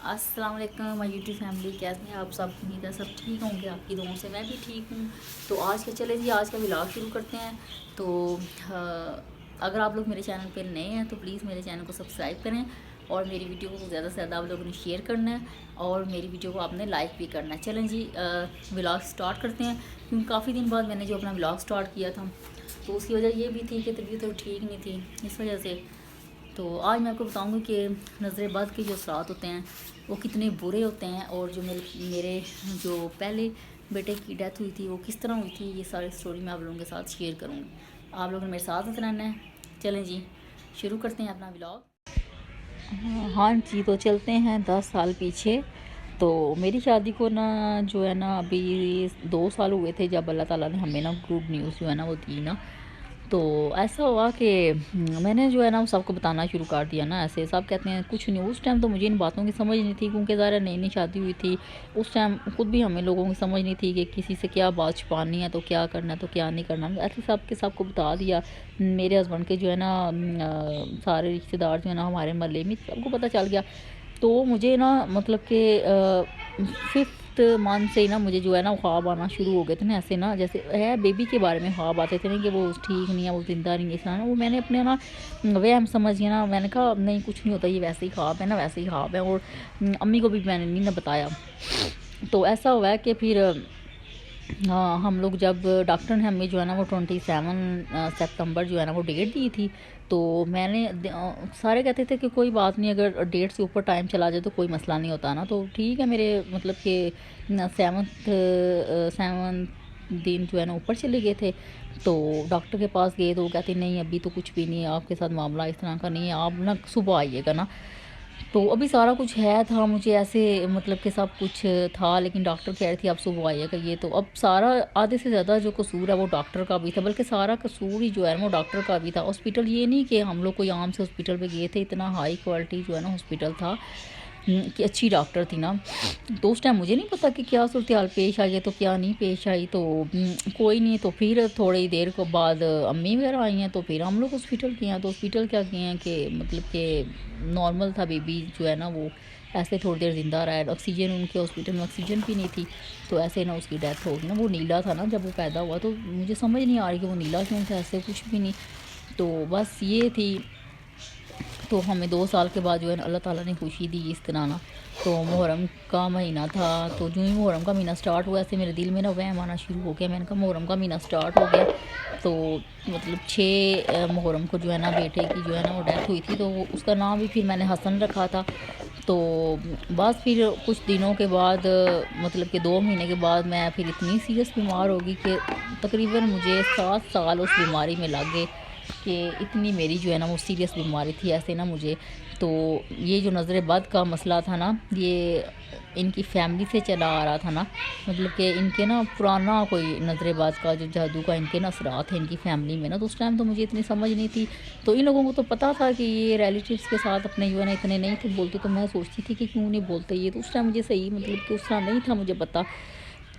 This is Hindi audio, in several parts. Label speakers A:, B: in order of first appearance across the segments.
A: अस्सलाम वालेकुम माय यूट्यूब फैमिली, कैसे हैं आप सब? उम्मीद है सब ठीक होंगे, आपकी दुआओं से मैं भी ठीक हूँ। तो आज आज का व्लॉग शुरू करते हैं। तो अगर आप लोग मेरे चैनल पर नए हैं तो प्लीज़ मेरे चैनल को सब्सक्राइब करें और मेरी वीडियो को ज़्यादा से ज़्यादा आप लोगों ने शेयर करना है और मेरी वीडियो को आपने लाइक भी करना है। चलें जी, व्लॉग स्टार्ट करते हैं। क्योंकि काफ़ी दिन बाद मैंने जो अपना व्लॉग स्टार्ट किया था तो उसकी वजह ये भी थी कि तबीयत तो ठीक नहीं थी, इस वजह से। तो आज मैं आपको बताऊंगी कि नज़र बद के जो असरात होते हैं वो कितने बुरे होते हैं और जो मेरे जो पहले बेटे की डेथ हुई थी वो किस तरह हुई थी, ये सारी स्टोरी मैं आप लोगों के साथ शेयर करूँगी। आप लोगों ने मेरे साथ रहना है। चलें जी, शुरू करते हैं अपना व्लॉग। हाँ जी, तो चलते हैं 10 साल पीछे। तो मेरी शादी को ना जो है ना अभी 2 साल हुए थे जब अल्लाह ताला ने हमें ना गुड न्यूज़ जो है ना वो दी ना। तो ऐसा हुआ कि मैंने जो है ना वो सबको बताना शुरू कर दिया ना। ऐसे सब कहते हैं कुछ नहीं, उस टाइम तो मुझे इन बातों की समझ नहीं थी क्योंकि ज़रा नई नई शादी हुई थी। उस टाइम खुद भी हमें लोगों की समझ नहीं थी कि किसी से क्या बात छुपानी है तो क्या करना है तो क्या नहीं करना। ऐसे सब के सबको बता दिया। मेरे हस्बैंड के जो है ना सारे रिश्तेदार जो है ना हमारे महल्ले में सबको पता चल गया। तो मुझे ना मतलब कि 5th मंथ से ही ना मुझे जो है ना ख्वाब आना शुरू हो गए थे ना। ऐसे ना जैसे है बेबी के बारे में ख्वाब आते थे ना कि वो ठीक नहीं है, वो ज़िंदा नहीं है, इस तरह ना। वो मैंने अपने ना वहम समझ गया ना। मैंने कहा नहीं कुछ नहीं होता, ये वैसे ही ख्वाब है ना, वैसे ही ख्वाब है। और अम्मी को भी मैंने नहीं ना बताया। तो ऐसा हुआ है कि फिर हाँ, हम लोग जब डॉक्टर ने हमें जो है ना वो 27 सितंबर जो है ना वो डेट दी थी। तो मैंने सारे कहते थे कि कोई बात नहीं, अगर डेट से ऊपर टाइम चला जाए तो कोई मसला नहीं होता ना। तो ठीक है, मेरे मतलब कि 7 दिन जो है ना ऊपर चले गए थे। तो डॉक्टर के पास गए तो वो कहते नहीं अभी तो कुछ भी नहीं है, आपके साथ मामला इस तरह का नहीं है, आप ना सुबह आइएगा ना। तो अभी सारा कुछ है था, मुझे ऐसे मतलब कि सब कुछ था, लेकिन डॉक्टर कह रही थी आप सुबह आइएगा। ये तो अब सारा आधे से ज़्यादा जो कसूर है वो डॉक्टर का भी था, बल्कि सारा कसूर ही जो है वो डॉक्टर का भी था। हॉस्पिटल ये नहीं कि हम लोग कोई आम से हॉस्पिटल पे गए थे, इतना हाई क्वालिटी जो है ना हॉस्पिटल था कि अच्छी डॉक्टर थी ना। तो उस टाइम मुझे नहीं पता कि क्या सूरत हाल पेश आई है तो क्या नहीं पेश आई। तो कोई नहीं। तो फिर थोड़ी देर के बाद अम्मी वगैरह आई हैं तो फिर हम लोग हॉस्पिटल गए हैं। तो हॉस्पिटल क्या किए हैं कि मतलब कि नॉर्मल था, बेबी जो है ना वो ऐसे थोड़ी देर ज़िंदा रहा है। ऑक्सीजन उनके हॉस्पिटल में ऑक्सीजन भी नहीं थी, तो ऐसे ना उसकी डेथ हो गई ना। वो नीला था ना जब वो पैदा हुआ, तो मुझे समझ नहीं आ रही कि वो नीला क्यों था, ऐसे कुछ भी नहीं। तो बस ये थी। तो हमें 2 साल के बाद जो है अल्लाह ताला ने खुशी दी इस तरह ना। तो मुहर्रम का महीना था, तो जो ही मुहर्रम का महीना स्टार्ट हुआ ऐसे मेरे दिल में ना वहम आना शुरू हो गया। मैंने कहा मुहर्रम का महीना स्टार्ट हो गया, तो मतलब 6 मुहर्रम को जो है ना बेटे की जो है ना वो डेथ हुई थी। तो उसका नाम भी फिर मैंने हसन रखा था। तो बस फिर कुछ दिनों के बाद मतलब कि 2 महीने के बाद मैं फिर इतनी सीरियस बीमार हो गई कि तकरीबन मुझे 7 साल उस बीमारी में लग गए कि इतनी मेरी जो है ना वो सीरियस बीमारी थी ऐसे ना मुझे। तो ये जो नज़र बद का मसला था ना, ये इनकी फैमिली से चला आ रहा था ना। मतलब कि इनके ना पुराना कोई नज़र बद का जो जादू का इनके ना असरात थे इनकी फैमिली में ना। तो उस टाइम तो मुझे इतनी समझ नहीं थी। तो इन लोगों को तो पता था कि ये रिलेटिव्स के साथ अपने जो है ना इतने नहीं थे बोलते। तो मैं सोचती थी कि क्यों नहीं बोलते ये। तो उस टाइम मुझे सही मतलब कि उस तरह नहीं था मुझे पता।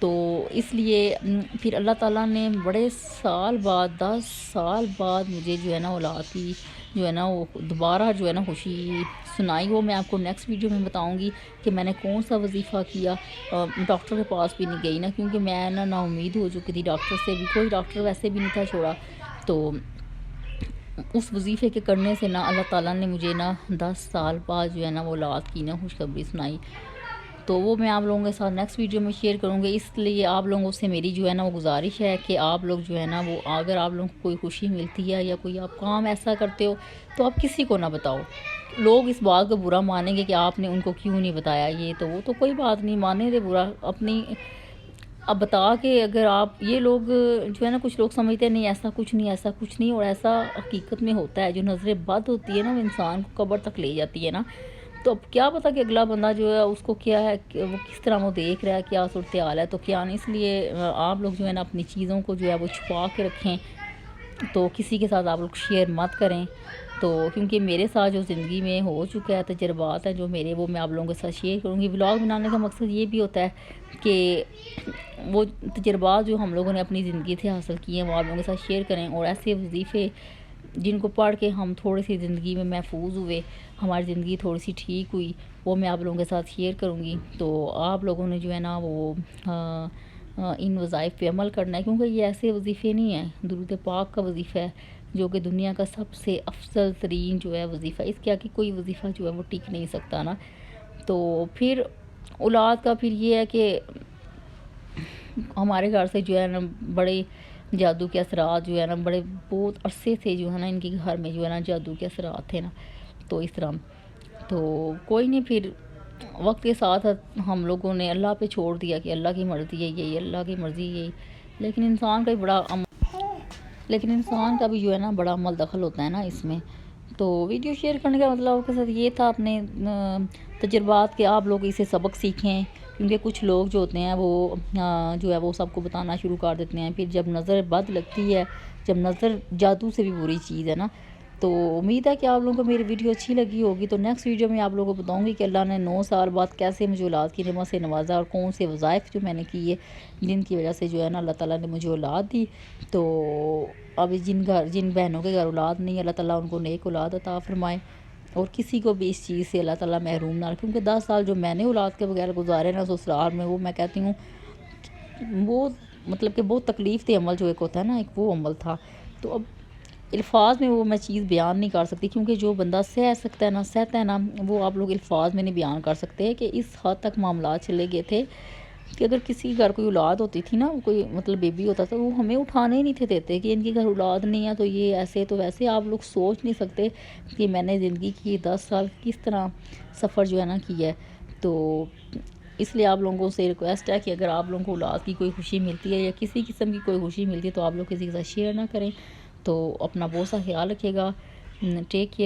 A: तो इसलिए फिर अल्लाह ताला ने बड़े साल बाद 10 साल बाद मुझे जो है ना औलाद की जो है ना वो दोबारा जो है ना खुशी सुनाई। वो मैं आपको नेक्स्ट वीडियो में बताऊंगी कि मैंने कौन सा वजीफ़ा किया। डॉक्टर के पास भी नहीं गई ना, क्योंकि मैं ना उम्मीद हो चुकी थी डॉक्टर से भी। कोई डॉक्टर वैसे भी नहीं था छोड़ा। तो उस वजीफ़े के करने से ना अल्लाह ताला ने मुझे ना 10 साल बाद जो है ना वो औलाद की ना खुशखबरी सुनाई। तो वो मैं आप लोगों के साथ नेक्स्ट वीडियो में शेयर करूँगी। इसलिए आप लोगों से मेरी जो है ना वो गुजारिश है कि आप लोग जो है ना वो अगर आप लोगों को कोई खुशी मिलती है या कोई आप काम ऐसा करते हो तो आप किसी को ना बताओ। लोग इस बात को बुरा मानेंगे कि आपने उनको क्यों नहीं बताया, ये तो वो तो कोई बात नहीं, माने दे बुरा अपनी। अब बता के अगर आप ये लोग जो है ना कुछ लोग समझते हैं नहीं ऐसा कुछ नहीं, ऐसा कुछ नहीं, और ऐसा हकीकत में होता है। जो नज़रें बद होती है ना वो इंसान को कब्र तक ले जाती है ना। तो अब क्या पता कि अगला बंदा जो है उसको क्या है कि वो किस तरह वो देख रहा है, क्या सूरत हाल है तो क्या नहीं। इसलिए आप लोग जो है ना अपनी चीज़ों को जो है वो छुपा के रखें। तो किसी के साथ आप लोग शेयर मत करें। तो क्योंकि मेरे साथ जो ज़िंदगी में हो चुका है तजर्बात हैं जो मेरे, वो मैं आप लोगों के साथ शेयर करूँगी। व्लॉग बनाने का मकसद ये भी होता है कि वो तजर्बात जो हम लोगों ने अपनी ज़िंदगी से हासिल किए हैं वो आप लोगों के साथ शेयर करें। और ऐसे वजीफ़े जिनको पढ़ के हम थोड़ी सी ज़िंदगी में महफूज हुए, हमारी ज़िंदगी थोड़ी सी ठीक हुई, वो मैं आप लोगों के साथ शेयर करूँगी। तो आप लोगों ने जो है ना वो इन वज़ाइफ पे अमल करना है, क्योंकि ये ऐसे वजीफ़े नहीं हैं, दुरूद पाक का वजीफ़ा है जो कि दुनिया का सबसे अफजल तरीन जो है वजीफ़ा, इसके आगे कोई वजीफ़ा जो है वो टिक नहीं सकता ना। तो फिर औलाद का फिर ये है कि हमारे घर से जो है ना बड़े जादू के असरात जो है ना बड़े बहुत अरसे से जो है ना इनके घर में जो है ना जादू के असरात थे ना। तो इस तरह तो कोई नहीं, फिर वक्त के साथ हम लोगों ने अल्लाह पे छोड़ दिया कि अल्लाह की मर्ज़ी है यही, अल्लाह की मर्ज़ी यही। लेकिन इंसान का भी बड़ा लेकिन इंसान का भी जो है ना बड़ा अमल दखल होता है ना इसमें। तो वीडियो शेयर करने का मतलब आपके साथ ये था, अपने तजुर्बात के आप लोग इसे सबक सीखें, क्योंकि कुछ लोग जो होते हैं वो जो है वो सबको बताना शुरू कर देते हैं। फिर जब नज़र बद लगती है, जब नज़र जादू से भी बुरी चीज़ है ना। तो उम्मीद है कि आप लोगों को मेरी वीडियो अच्छी लगी होगी। तो नेक्स्ट वीडियो में आप लोगों को बताऊंगी कि अल्लाह ने 9 साल बाद कैसे मुझे औलाद की नेमत से नवाजा और कौन से वज़ाइफ जो मैंने किए जिनकी वजह से जो है ना अल्लाह ताला ने मुझे औलाद दी। तो अभी जिन बहनों के घर औलाद नहीं, अल्लाह ताला उनको नेक औलाद अता फ़रमाए और किसी को भी इस चीज़ से अल्लाह ताला महरूम ना रखे। क्योंकि 10 साल जो मैंने औलाद के बगैर गुजारे ना ससुराल में, वो मैं कहती हूँ वो मतलब कि बहुत तकलीफ़ थे अमल जो एक होता है ना, एक वो अमल था। तो अब अल्फाज में वो मैं चीज़ बयान नहीं कर सकती, क्योंकि जो बंदा सह सकता है ना, सहता है ना, वो आप लोग अल्फाज में नहीं बयान कर सकते कि इस हद तक मामला चले गए थे कि अगर किसी के घर कोई औलाद होती थी ना, कोई मतलब बेबी होता था, वो हमें उठाने ही नहीं थे देते कि इनके घर औलाद नहीं है तो ये ऐसे तो वैसे। आप लोग सोच नहीं सकते कि मैंने ज़िंदगी की 10 साल किस तरह सफ़र जो है ना किया है। तो इसलिए आप लोगों से रिक्वेस्ट है कि अगर आप लोगों को औलाद की कोई खुशी मिलती है या किसी किस्म की कोई खुशी मिलती है तो आप लोग किसी के साथ शेयर ना करें। तो अपना बहुत सा ख्याल रखिएगा। Take care.